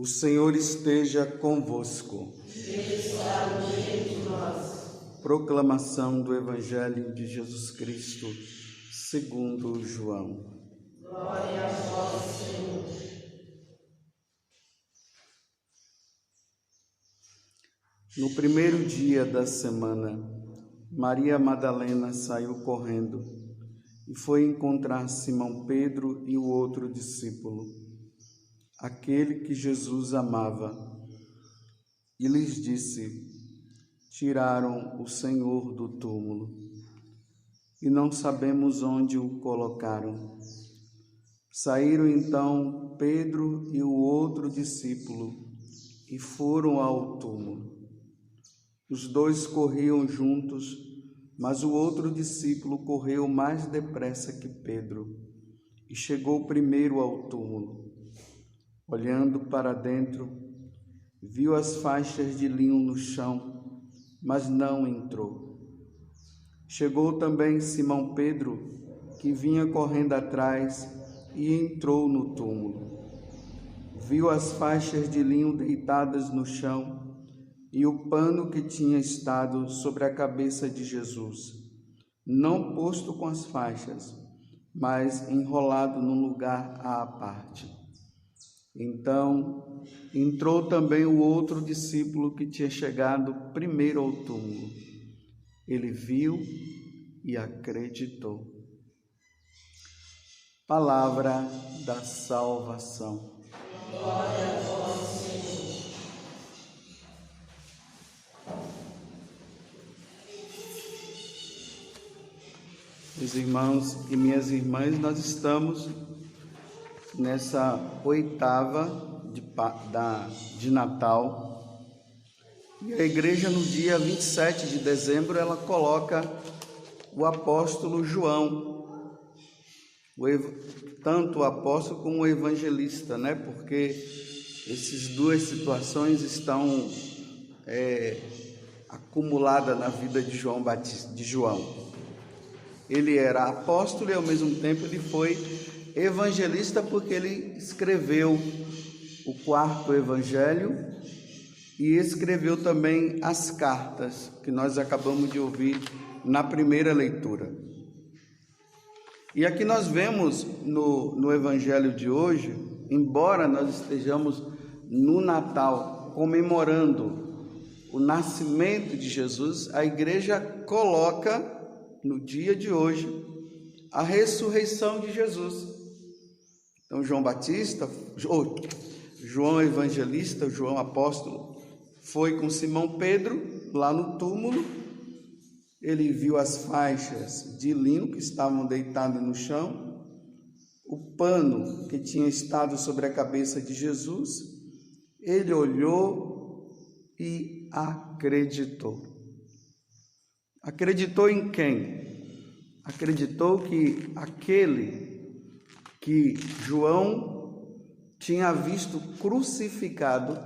O Senhor esteja convosco. Está no meio de nós. Proclamação do Evangelho de Jesus Cristo, segundo João. Glória a vós, Senhor. No primeiro dia da semana, Maria Madalena saiu correndo e foi encontrar Simão Pedro e o outro discípulo, aquele que Jesus amava, e lhes disse: tiraram o Senhor do túmulo e não sabemos onde o colocaram. Saíram então Pedro e o outro discípulo e foram ao túmulo. Os dois corriam juntos, mas o outro discípulo correu mais depressa que Pedro e chegou primeiro ao túmulo. Olhando para dentro, viu as faixas de linho no chão, mas não entrou. Chegou também Simão Pedro, que vinha correndo atrás, e entrou no túmulo. Viu as faixas de linho deitadas no chão e o pano que tinha estado sobre a cabeça de Jesus, não posto com as faixas, mas enrolado num lugar à parte. Então entrou também o outro discípulo que tinha chegado primeiro ao túmulo. Ele viu e acreditou. Palavra da salvação. Glória a vós, Senhor. Meus irmãos e minhas irmãs, nós estamos nessa oitava de Natal, e a igreja no dia 27 de dezembro ela coloca o apóstolo João, tanto o apóstolo como o evangelista, né? Porque essas duas situações estão acumuladas na vida de João Batista, de João. Ele era apóstolo e ao mesmo tempo ele foi evangelista, porque ele escreveu o quarto evangelho e escreveu também as cartas que nós acabamos de ouvir na primeira leitura. E aqui nós vemos no evangelho de hoje, embora nós estejamos no Natal comemorando o nascimento de Jesus, a igreja coloca no dia de hoje a ressurreição de Jesus. Então João evangelista, João apóstolo, foi com Simão Pedro lá no túmulo. Ele viu as faixas de linho que estavam deitadas no chão, o pano que tinha estado sobre a cabeça de Jesus. Ele olhou e acreditou. Acreditou em quem? Acreditou que aquele que João tinha visto crucificado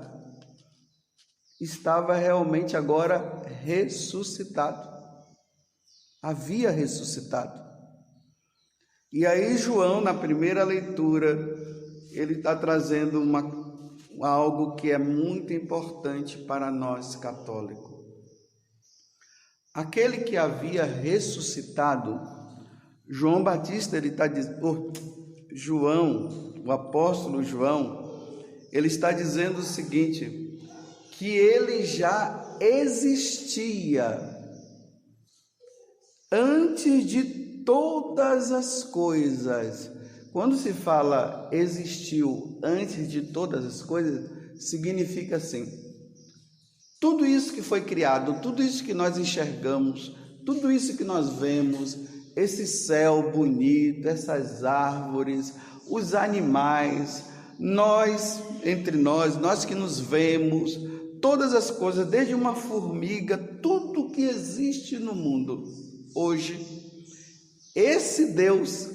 estava realmente agora ressuscitado. Havia ressuscitado. E aí João, na primeira leitura, ele está trazendo algo que é muito importante para nós católicos. Aquele que havia ressuscitado, João Batista, ele está dizendo, João, o apóstolo João, ele está dizendo o seguinte, que ele já existia antes de todas as coisas. Quando se fala existiu antes de todas as coisas, significa assim: tudo isso que foi criado, tudo isso que nós enxergamos, tudo isso que nós vemos, esse céu bonito, essas árvores, os animais, nós, entre nós que nos vemos, todas as coisas, desde uma formiga, tudo que existe no mundo hoje, esse Deus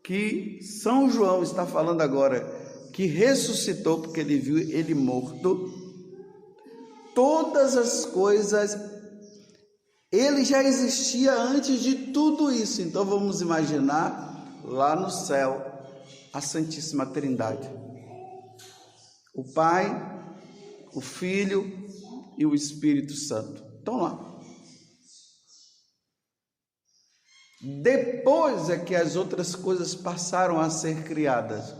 que São João está falando agora, que ressuscitou porque ele viu ele morto, todas as coisas, ele já existia antes de tudo isso. Então vamos imaginar lá no céu a Santíssima Trindade. O Pai, o Filho e o Espírito Santo. Estão lá. Depois é que as outras coisas passaram a ser criadas.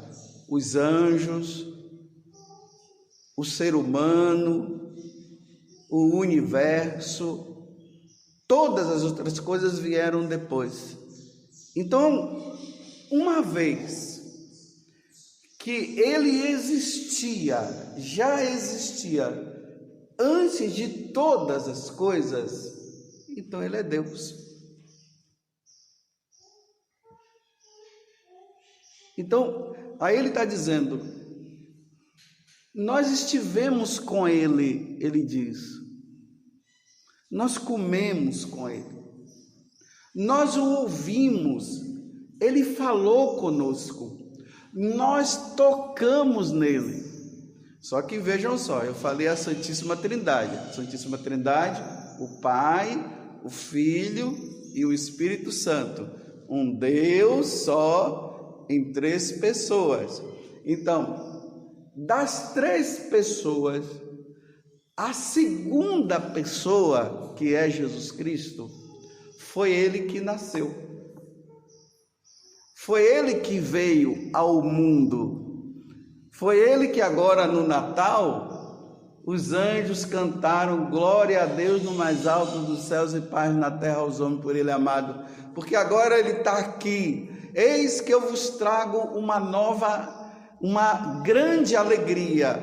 Os anjos, o ser humano, o universo, todas as outras coisas vieram depois. Então, uma vez que ele existia, já existia antes de todas as coisas, então ele é Deus. Então, aí ele está dizendo, nós estivemos com ele, ele diz, nós comemos com ele, nós o ouvimos, ele falou conosco, nós tocamos nele. Só que vejam só, eu falei a Santíssima Trindade. Santíssima Trindade, o Pai, o Filho e o Espírito Santo. Um Deus só em 3 pessoas. Então, das 3 pessoas, a segunda pessoa, que é Jesus Cristo, foi ele que nasceu. Foi ele que veio ao mundo. Foi ele que agora no Natal, os anjos cantaram glória a Deus no mais alto dos céus e paz na terra aos homens por ele amado. Porque agora ele está aqui. Eis que eu vos trago uma grande alegria.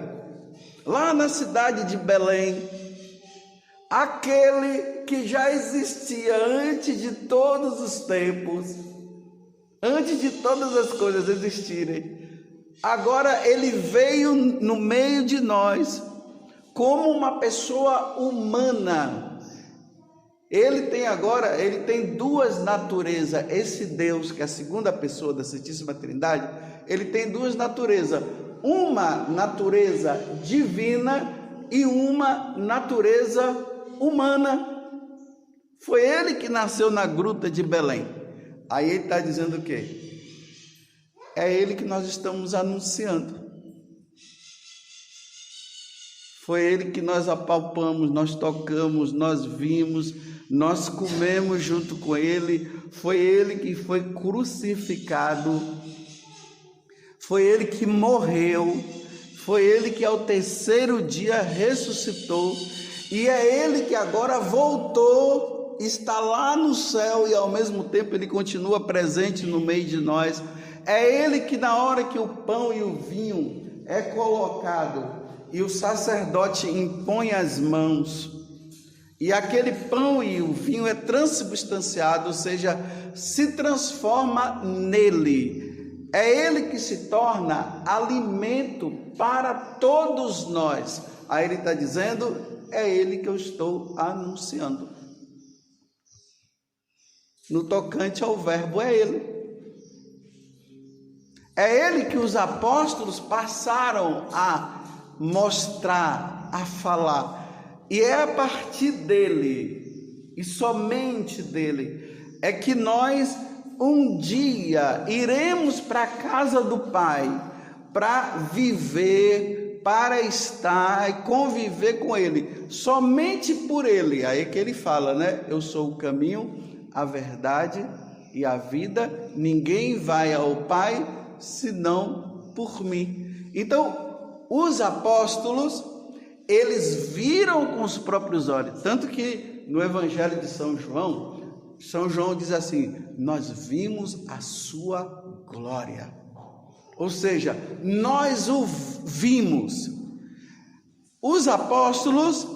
Lá na cidade de Belém, aquele que já existia antes de todos os tempos, antes de todas as coisas existirem, agora ele veio no meio de nós como uma pessoa humana. Ele tem 2 naturezas. Esse Deus, que é a segunda pessoa da Santíssima Trindade, ele tem 2 naturezas. Uma natureza divina e uma natureza humana. Foi ele que nasceu na gruta de Belém. Aí ele está dizendo o quê? É ele que nós estamos anunciando. Foi ele que nós apalpamos, nós tocamos, nós vimos, nós comemos junto com ele. Foi ele que foi crucificado. Foi ele que morreu. Foi ele que ao 3º dia ressuscitou. E é ele que agora voltou, está lá no céu e ao mesmo tempo ele continua presente no meio de nós. É ele que na hora que o pão e o vinho é colocado e o sacerdote impõe as mãos e aquele pão e o vinho é transubstanciado, ou seja, se transforma nele. É ele que se torna alimento para todos nós. Aí ele está dizendo, é ele que eu estou anunciando. No tocante ao verbo, é ele. É ele que os apóstolos passaram a mostrar, a falar. E é a partir dele, e somente dele, é que nós um dia iremos para a casa do Pai, para viver, para estar e conviver com ele. Somente por ele. Aí é que ele fala, né? Eu sou o caminho, a verdade e a vida, ninguém vai ao Pai senão por mim. Então, os apóstolos, eles viram com os próprios olhos, tanto que no Evangelho de São João diz assim, nós vimos a sua glória, ou seja, nós o vimos. Os apóstolos,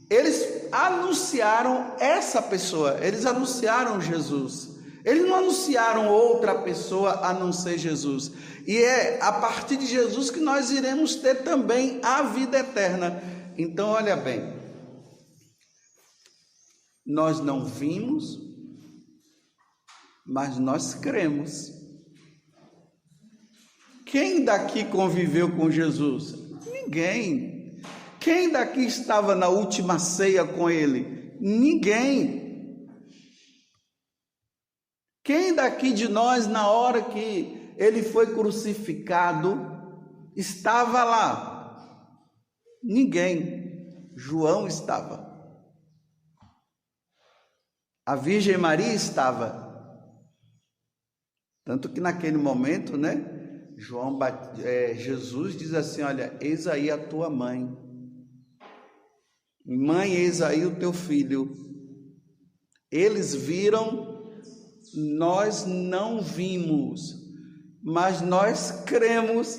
eles anunciaram essa pessoa, eles anunciaram Jesus, eles não anunciaram outra pessoa a não ser Jesus, e é a partir de Jesus que nós iremos ter também a vida eterna. Então olha bem, nós não vimos, mas nós cremos. Quem daqui conviveu com Jesus? Ninguém. Quem daqui estava na última ceia com ele? Ninguém. Quem daqui de nós, na hora que ele foi crucificado, estava lá? Ninguém. João estava. A Virgem Maria estava. Tanto que naquele momento, né? Jesus diz assim: olha, eis aí a tua mãe. Mãe, eis aí o teu filho. Eles viram, nós não vimos, mas nós cremos.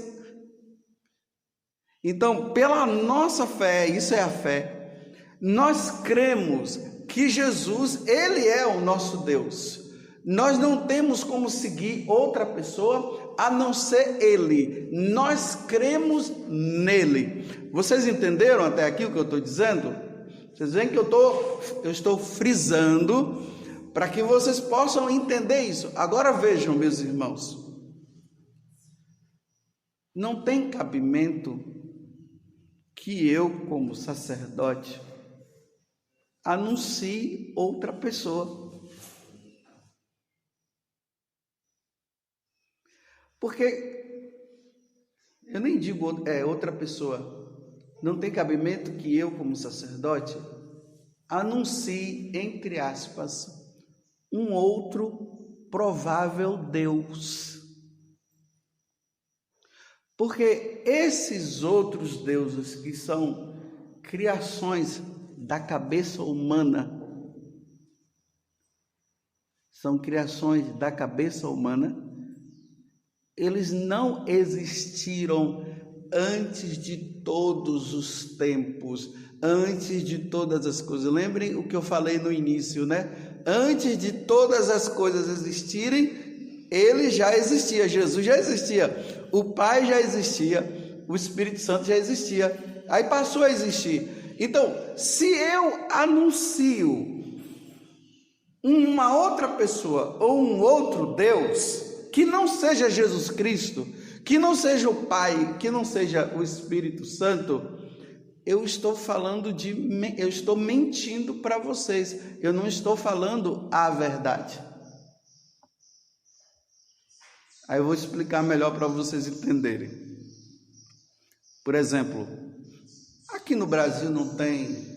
Então, pela nossa fé, isso é a fé, nós cremos que Jesus, Ele é o nosso Deus. Nós não temos como seguir outra pessoa a não ser Ele. Nós cremos nele. Vocês entenderam até aqui o que eu estou dizendo? Vocês veem que eu estou frisando para que vocês possam entender isso. Agora vejam, meus irmãos. Não tem cabimento que eu, como sacerdote, anuncie outra pessoa. Porque eu nem digo outra pessoa. Não tem cabimento que eu, como sacerdote, anuncie, entre aspas, um outro provável Deus. Porque esses outros deuses que são criações da cabeça humana, eles não existiram antes de todos os tempos, antes de todas as coisas. Lembrem o que eu falei no início, né? Antes de todas as coisas existirem, ele já existia, Jesus já existia, o Pai já existia, o Espírito Santo já existia, aí passou a existir. Então, se eu anuncio uma outra pessoa ou um outro Deus, que não seja Jesus Cristo, que não seja o Pai, que não seja o Espírito Santo, eu estou mentindo para vocês, eu não estou falando a verdade. Aí eu vou explicar melhor para vocês entenderem. Por exemplo, aqui no Brasil não tem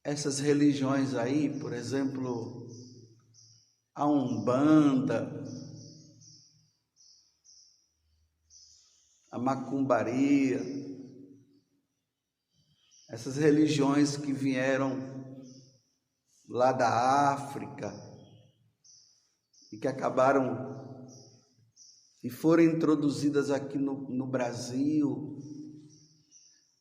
essas religiões aí, por exemplo, a Umbanda, a macumbaria, essas religiões que vieram lá da África e que acabaram e foram introduzidas aqui no Brasil.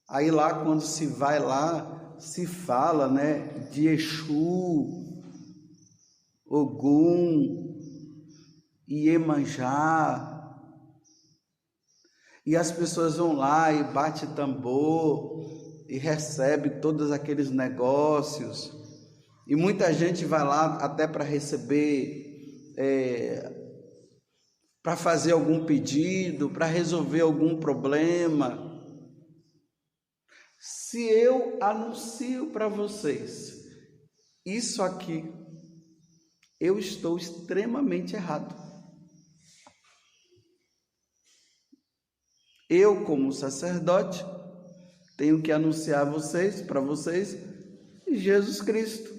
Aí lá, quando se vai lá, se fala, né, de Exu, Ogum, Iemanjá, e as pessoas vão lá e bate tambor e recebe todos aqueles negócios, e muita gente vai lá até para receber, para fazer algum pedido, para resolver algum problema. Se eu anuncio para vocês isso aqui, eu estou extremamente errado. Eu, como sacerdote, tenho que anunciar para vocês, Jesus Cristo.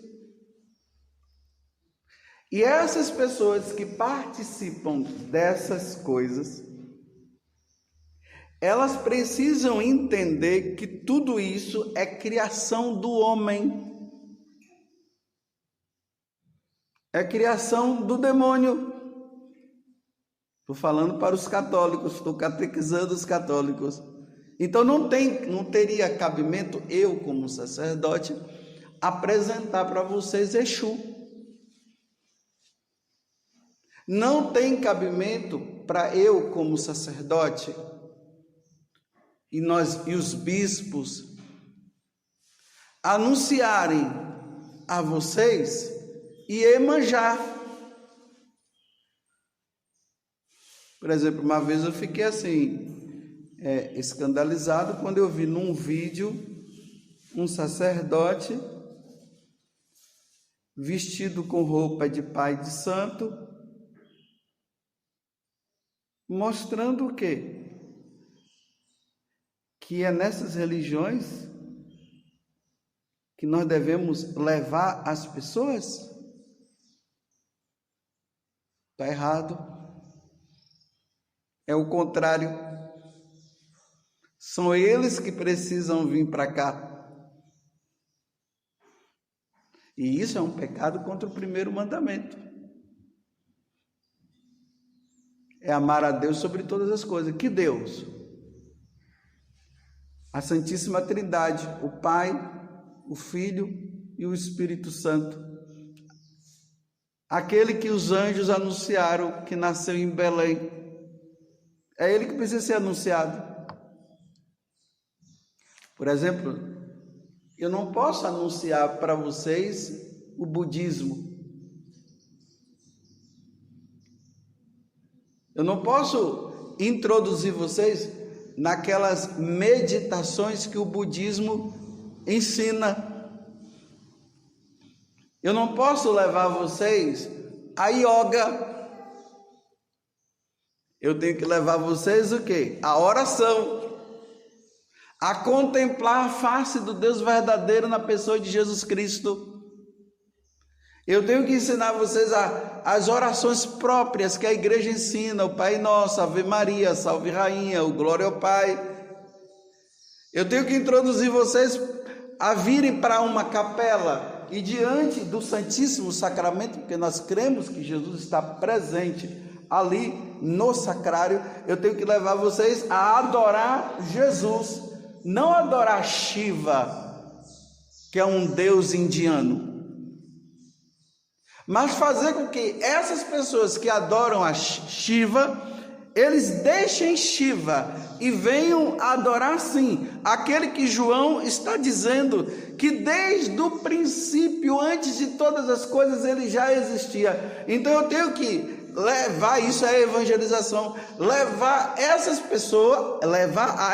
E essas pessoas que participam dessas coisas, elas precisam entender que tudo isso é criação do homem, é criação do demônio. Estou falando para os católicos, estou catequizando os católicos. Então não teria cabimento eu, como sacerdote, apresentar para vocês Exu. Não tem cabimento para eu, como sacerdote, e os bispos anunciarem a vocês Iemanjá. Por exemplo, uma vez eu fiquei assim, escandalizado quando eu vi num vídeo um sacerdote vestido com roupa de pai de santo, mostrando o quê? que é nessas religiões que nós devemos levar as pessoas? Está errado. É o contrário. São eles que precisam vir para cá. E isso é um pecado contra o primeiro mandamento. É amar a Deus sobre todas as coisas. Que Deus? A Santíssima Trindade, o Pai, o Filho e o Espírito Santo. Aquele que os anjos anunciaram que nasceu em Belém. É ele que precisa ser anunciado. Por exemplo, eu não posso anunciar para vocês o budismo. Eu não posso introduzir vocês naquelas meditações que o budismo ensina. Eu não posso levar vocês a yoga. Eu tenho que levar vocês o quê? A oração. A contemplar a face do Deus verdadeiro na pessoa de Jesus Cristo. Eu tenho que ensinar vocês as orações próprias que a igreja ensina, o Pai Nosso, Ave Maria, Salve Rainha, o Glória ao Pai. Eu tenho que introduzir vocês a virem para uma capela e diante do Santíssimo Sacramento, porque nós cremos que Jesus está presente ali no sacrário, eu tenho que levar vocês a adorar Jesus, não adorar Shiva, que é um deus indiano, mas fazer com que essas pessoas que adoram a Shiva, eles deixem Shiva e venham adorar sim aquele que João está dizendo que desde o princípio, antes de todas as coisas, ele já existia. Então eu tenho que levar, isso é evangelização, levar a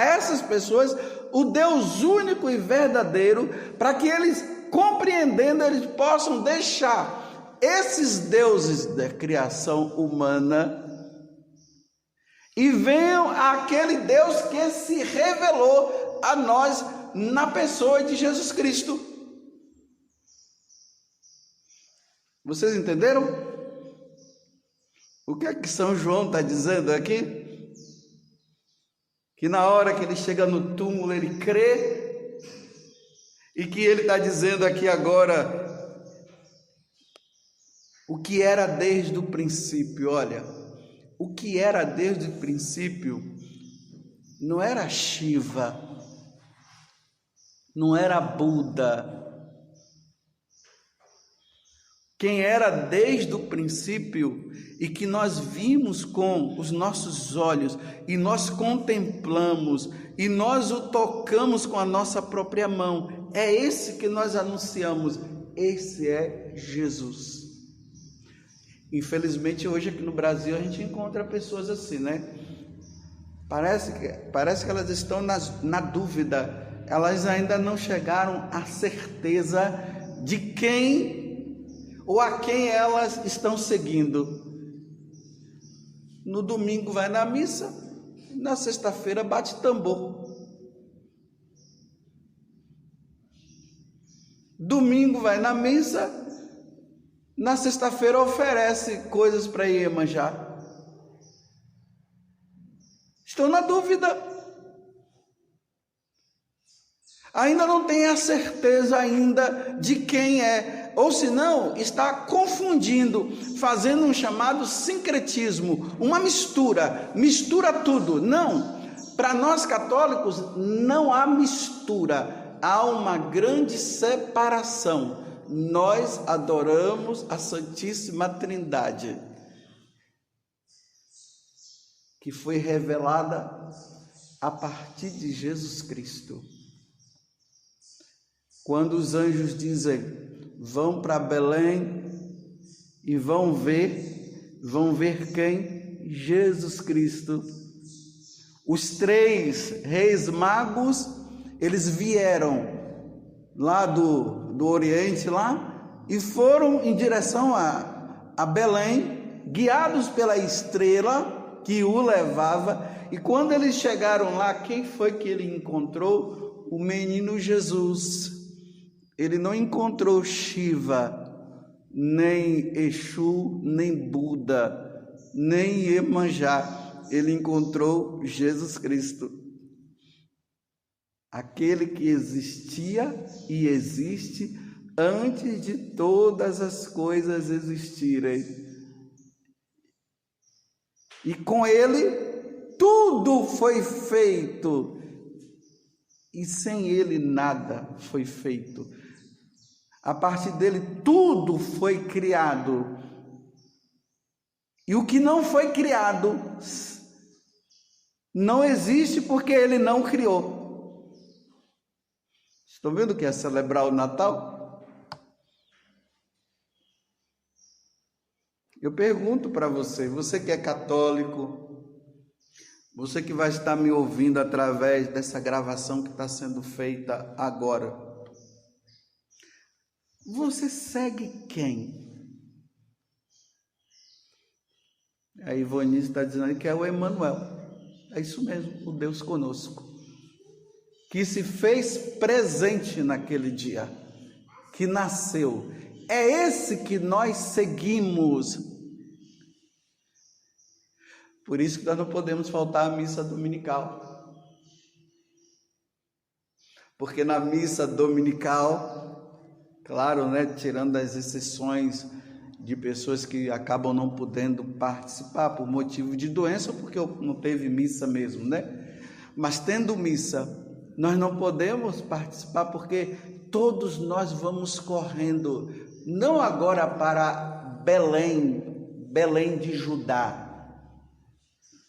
essas pessoas o Deus único e verdadeiro, para que eles, compreendendo, eles possam deixar esses deuses da criação humana e venham àquele Deus que se revelou a nós na pessoa de Jesus Cristo. Vocês entenderam? O que é que São João está dizendo aqui? Que na hora que ele chega no túmulo ele crê, e que ele está dizendo aqui agora o que era desde o princípio. Olha, o que era desde o princípio não era Shiva, não era Buda. Quem era desde o princípio e que nós vimos com os nossos olhos e nós contemplamos e nós o tocamos com a nossa própria mão, é esse que nós anunciamos. Esse é Jesus. Infelizmente hoje aqui no Brasil a gente encontra pessoas assim, né? Parece que elas estão na dúvida, elas ainda não chegaram à certeza de quem ou a quem elas estão seguindo. No domingo vai na missa, na sexta-feira bate tambor. Domingo vai na missa, na sexta-feira oferece coisas para Iemanjá. Estão na dúvida. Ainda não tem a certeza ainda de quem é. Ou senão, está confundindo, fazendo um chamado sincretismo, uma mistura tudo. Não, para nós católicos não há mistura, há uma grande separação. Nós adoramos a Santíssima Trindade, que foi revelada a partir de Jesus Cristo. Quando os anjos dizem, vão para Belém e vão ver quem? Jesus Cristo. Os 3 reis magos, eles vieram lá do Oriente lá e foram em direção a Belém, guiados pela estrela, que o levava. E quando eles chegaram lá, quem foi que ele encontrou? O menino Jesus. Ele não encontrou Shiva, nem Exu, nem Buda, nem Iemanjá. Ele encontrou Jesus Cristo, aquele que existia e existe antes de todas as coisas existirem. E com ele tudo foi feito, e sem ele nada foi feito. A partir dele tudo foi criado. E o que não foi criado não existe porque ele não criou. Estão vendo o que é celebrar o Natal? Eu pergunto para você, você que é católico, você que vai estar me ouvindo através dessa gravação que está sendo feita agora, você segue quem? A Ivonice está dizendo que é o Emmanuel. É isso mesmo, o Deus conosco, que se fez presente naquele dia, que nasceu. É esse que nós seguimos. Por isso que nós não podemos faltar à missa dominical. Porque na missa dominical, claro, né, tirando as exceções de pessoas que acabam não podendo participar por motivo de doença, porque não teve missa mesmo, né? Mas tendo missa, nós não podemos participar porque todos nós vamos correndo, não agora para Belém de Judá,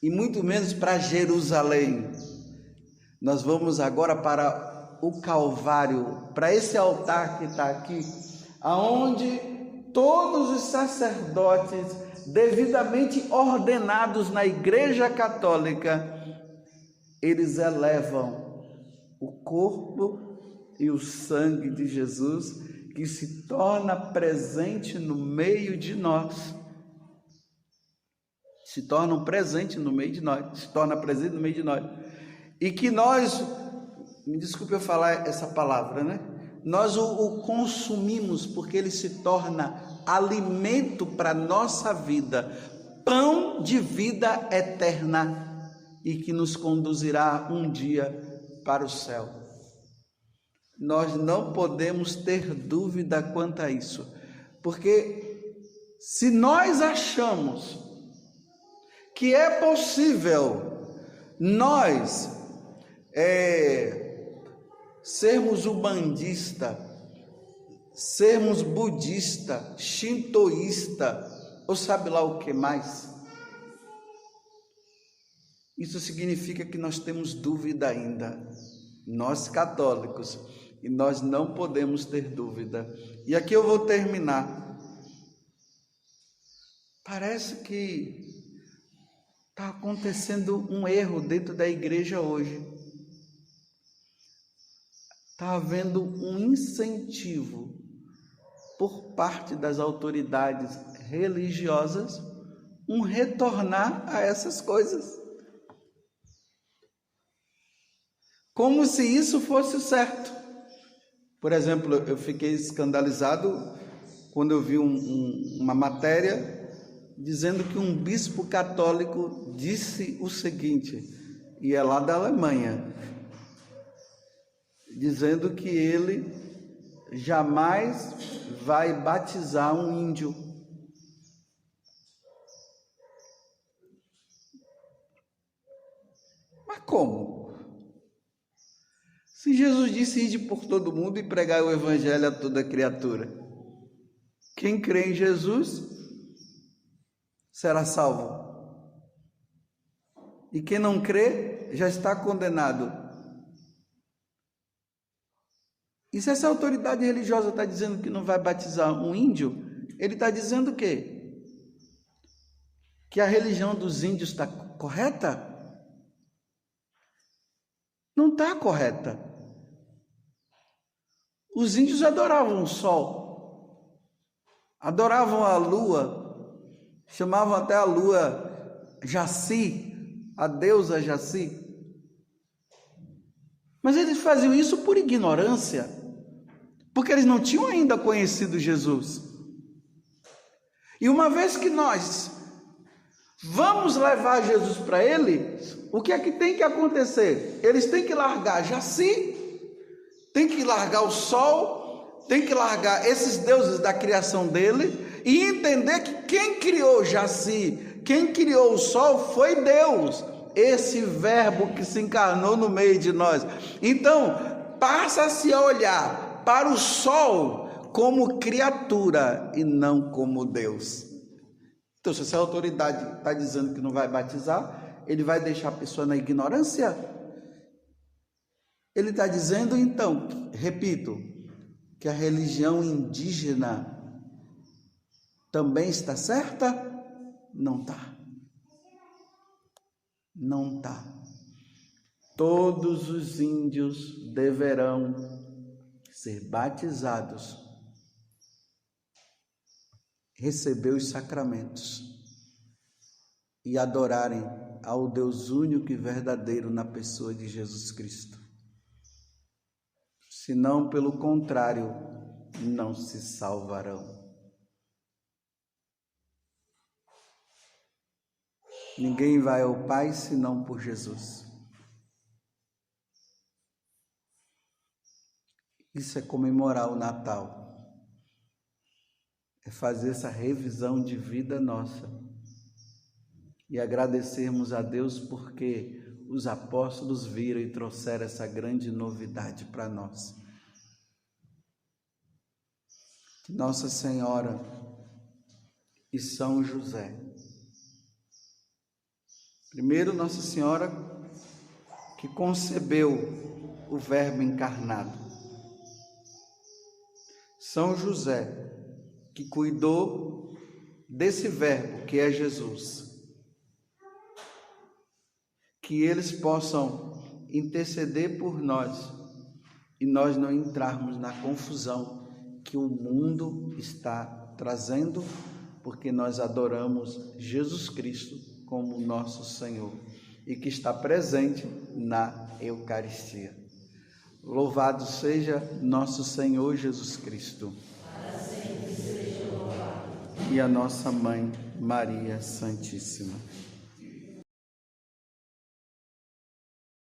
e muito menos para Jerusalém. Nós vamos agora para o Calvário, para esse altar que está aqui, aonde todos os sacerdotes devidamente ordenados na Igreja Católica, eles elevam o corpo e o sangue de Jesus, que se torna presente no meio de nós. Se torna um presente no meio de nós, se torna presente no meio de nós. E que nós, me desculpe eu falar essa palavra, né? Nós o consumimos porque ele se torna alimento para a nossa vida, pão de vida eterna e que nos conduzirá um dia para o céu. Nós não podemos ter dúvida quanto a isso, porque se nós achamos que é possível nós sermos umbandista, sermos budista, shintoísta, ou sabe lá o que mais, isso significa que nós temos dúvida ainda, nós católicos, e nós não podemos ter dúvida. E aqui eu vou terminar. Parece que está acontecendo um erro dentro da igreja hoje. Está havendo um incentivo por parte das autoridades religiosas, um retornar a essas coisas. Como se isso fosse certo. Por exemplo, eu fiquei escandalizado quando eu vi uma matéria dizendo que um bispo católico disse o seguinte, e é lá da Alemanha, dizendo que ele jamais vai batizar um índio. Mas como? Se Jesus disse ide por todo mundo e pregar o evangelho a toda criatura, quem crê em Jesus será salvo, e quem não crê já está condenado. E se essa autoridade religiosa está dizendo que não vai batizar um índio, ele está dizendo o quê? Que a religião dos índios está correta? Não está correta. Os índios adoravam o sol, adoravam a lua, chamavam até a lua Jaci, a deusa Jaci. Mas eles faziam isso por ignorância, porque eles não tinham ainda conhecido Jesus. E uma vez que nós vamos levar Jesus para eles, o que é que tem que acontecer? Eles têm que largar Jaci, têm que largar o sol, têm que largar esses deuses da criação dele e entender que quem criou Jaci, quem criou o sol foi Deus, esse verbo que se encarnou no meio de nós. Então, passa-se a olhar para o sol como criatura e não como Deus. Então, se essa autoridade está dizendo que não vai batizar, ele vai deixar a pessoa na ignorância? Ele está dizendo, então, repito, que a religião indígena também está certa? Não está. Não está. Todos os índios deverão ser batizados, receber os sacramentos e adorarem ao Deus único e verdadeiro na pessoa de Jesus Cristo. Senão, pelo contrário, não se salvarão. Ninguém vai ao Pai senão por Jesus. Isso é comemorar o Natal. É fazer essa revisão de vida nossa. E agradecermos a Deus porque os apóstolos viram e trouxeram essa grande novidade para nós. Que Nossa Senhora e São José. Primeiro, Nossa Senhora que concebeu o Verbo encarnado. São José que cuidou desse Verbo que é Jesus. Que eles possam interceder por nós e nós não entrarmos na confusão que o mundo está trazendo, porque nós adoramos Jesus Cristo como nosso Senhor e que está presente na Eucaristia. Louvado seja nosso Senhor Jesus Cristo. Para sempre seja louvado. E a nossa Mãe Maria Santíssima.